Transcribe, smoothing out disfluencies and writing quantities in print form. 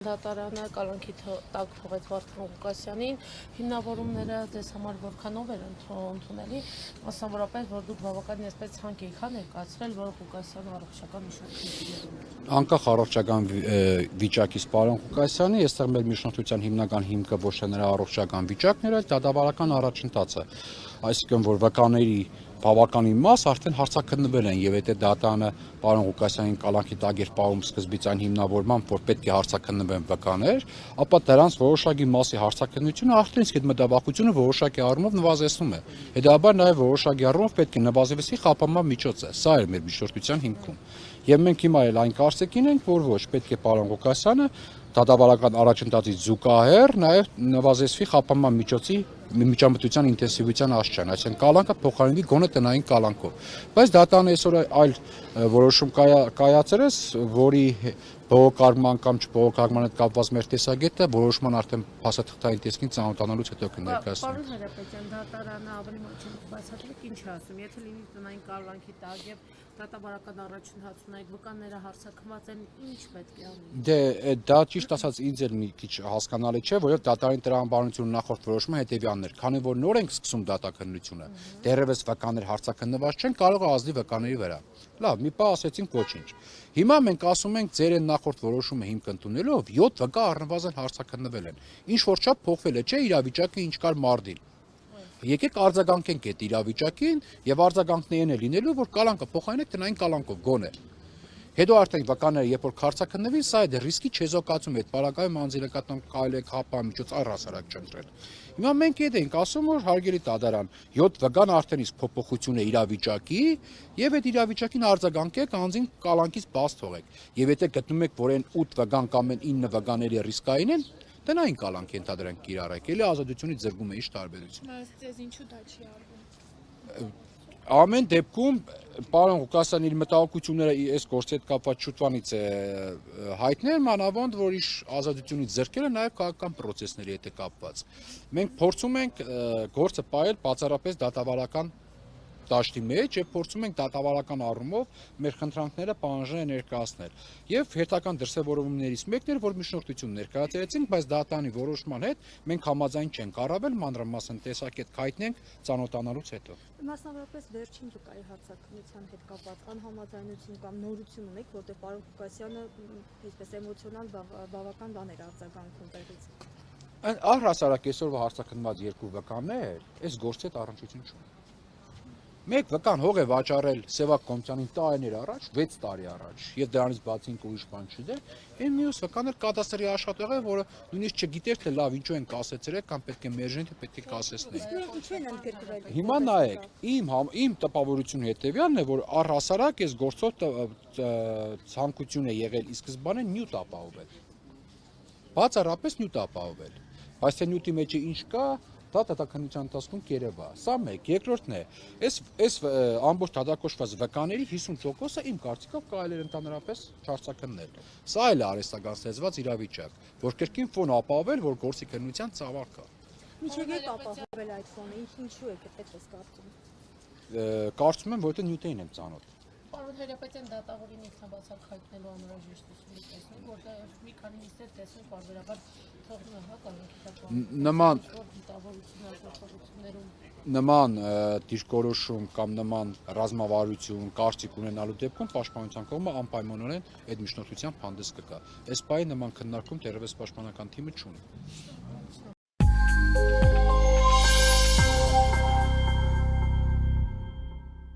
Դատարանը կալանքի տակ թողեց Վարդան Ղուկասյանին, հիմնավորումները ձեզ համար որքանով էր ընդունելի, մասնավորապես, որ դուք բավականին այսպես ցանկ եք ներկայացրել, որ Ղուկասյանը առողջական միջոցներ։ Անկախ առողջական վիճակից պարոն Ղուկասյանի, այստեղ մեր միջնորդության հիմնական հիմքը ոչ թե նրա առողջական վիճակն էր, այլ դատավարական առաջընթացը, այսինքն որ վկաների բավականին մաս արդեն հարցաքննվել են եւ եթե դատանը պարոն Ղուկասյանին կալանքի տակ էր պահում սկզբից այն հիմնավորմամբ, որ պետք է հարցաքննվեն վկաներ, ապա դրանց որոշակի մասի հարցաքննությունը արդեն իսկ այդ մտավախությունը որոշակի առումով նվազեցնում է։ Հետաբար նաեւ որոշակի առումով պետք է նվազեցվի խափանման միջոցը։ Սա էր մեր միջնորդության հիմքում։ Եվ մենք հիմա էլ այն կարծիքին ենք, որ ոչ, պետք է պարոն Ղուկասյանը դատավարական առաջընթացից զուգահեռ նաև նվազեցվի խափանման միջոցի միջամտության ինտենսիվության աճճան, այսինքն կալանքը փոխարինվի գոնե տնային կալանքով։ Բայց դատան այսօր այլ որոշում կայացրեց, որի բողոքարկման կամ չբողոքարկման հետ կապված մեր տեսակետը որոշման արդեն փաստաթղթային տեսքին ծանոթանալուց հետո կներկայացնենք։ Պարոն Հրապետյան, դատարանը ավելի մոտ բացատրեք ինչ է ասում, եթե լինի տնային կալանքի տակ եւ դատավարական առաջընթացում այդ վկաները հարցաքննված են, ինչ պետք է անել։ Դե դա ճիշտ ասած ինձ էլ մի քիչ հասկանալի չէ, որովհետեւ դատարանի տրամաբանությունը նախորդ որոշումը հետեւյալն էր, քանի որ նոր ենք սկսում դատաքննությունը, դեռևս վկաներ հարցաքննված չեն, կարող է ազդի վկաների վրա։ Լավ, մի պահ ասեցինք ոչինչ։ Հիմա մենք ասում ենք ձեր այն նախորդ որոշումը հիմք ընդունելով 7 վկա առնվազն հարցաքննվել են։ Ինչ որ չափ փոխվել է, չէ, իրավիճակը ինչ կար մարտին։ Եկեք արձագանքենք այդ իրավիճակին եւ արձագանքներն է լինելու, որ կալանքը փոխարինեք տնային կալանքով գոնե։ Հետո արդեն վկաները երբ որ հարցաքննվին, սա է ռիսկի չեզոքացում է, այդ պարագայում անձնական կարելի է խափանմիջոց առհասարակ չընտրել։ Հիմա մենք այդ ենք ասում, որ հարգելի դատարան, 7 վկան արդեն իսկ փոփոխություն է իրավիճակի եւ այդ իրավիճակին արձագանքեք, անձին կալանքից բաց թողեք։ Եվ եթե գտնում եք, որ այն 8 վկան կամ այն 9 վկաների ռիսկային են, տնային կալանք ենթադրենք կիրառեք, էլի ազատությունից զրկում է ինչ տարբերություն։ Բայց ձեզ ինչու դա չի արվում։ Ամեն դեպքում պարոն Ղուկասյանը իր մտահոգությունները այս գործի հետ կապված շուտվանից է հայտնել, մանավանդ որ իր ազատությունից զրկելը նաև քաղաքական պրոցեսների հետ է կապված։ Մենք փորձում ենք գործը պահել բացառապես դատավարական դաշտի մեջ եւ փորձում ենք դատավարական առումով մեր խնդրանքները պահանջները ներկայացնել։ Եվ հերթական դրսևորումներից մեկն էր, որ միջնորդություն ներկայացրեցինք, բայց դատարանի որոշման հետ մենք համաձայն չենք առավել, մանրամասն տեսակետ կհայտնենք ծանոթանալուց հետո։ Մասնավորապես վերջին վկայի հարցաքննության հետ կապված անհամաձայնություն կամ նորություն ունեք, որտեղ պարոն Ղուկասյանը այսպես էմոցիոնալ բավական բան էր արձագանքում տեղից։ Առհասարակ այսօրվա հարցաքննված երկու վկաներ այս գործի հետ առնչություն չունեն։ Մեկ վկան հող է վաճառել Սևակ Կոմցյանին տարիներ առաջ, 6 տարի առաջ, եւ դրանից բացի ուրիշ բան չդեր, այն մյուս վկան էր կադաստրի աշխատող է, որը նույնիսկ չգիտեր թե լավ ինչու են կասեցրել կամ պետք է մերժեն, թե պետք է կասեցնեն։ Ինչու են ընդգրկվել։ Հիմա նայեք, իմ տպավորությունը հետեւյալն է, որ առհասարակ այս գործով ցանկություն է եղել ի սկզբանե նյութ ապահովել։ Բացառապես նյութ ապահովել։ Բայց թե նյութի մեջ ինչ կա, դա դատաքննության ընթացքում կերևա։ Սա մեկ, երկրորդն է, այս ամբողջ դատակոշված վկաների 50%-ը իմ կարծիքով կարելի է ընդհանրապես չարցակննել։ Սա էլ է արհեստականացված իրավիճակ, որ կրկին ֆոն ապահովել, որ գործի քննության ծավալ կա։ Ինչու է ապահովել այդ ֆոնը, ինչու է այդպես կարծում։ Կարծում եմ, որովհետեւ նյութերին եմ ծանոթ։ Պարոն Հրապետյան, դատավորին ինքնաբացակ հայտնելու անհրաժեշտություն տեսնենք, որտեղ մի քանի նիստեր տեսնենք բարբերաբար թողնում է կալանքի Նման դիրքորոշում կամ նման ռազմավարություն, կարծիք ունենալու դեպքում պաշտպանության կողմը անպայմանորեն այդ միջնորդությամբ հանդես կգա։ Այս պահի նման քննարկում դեռևս պաշտպանական թիմը չունի։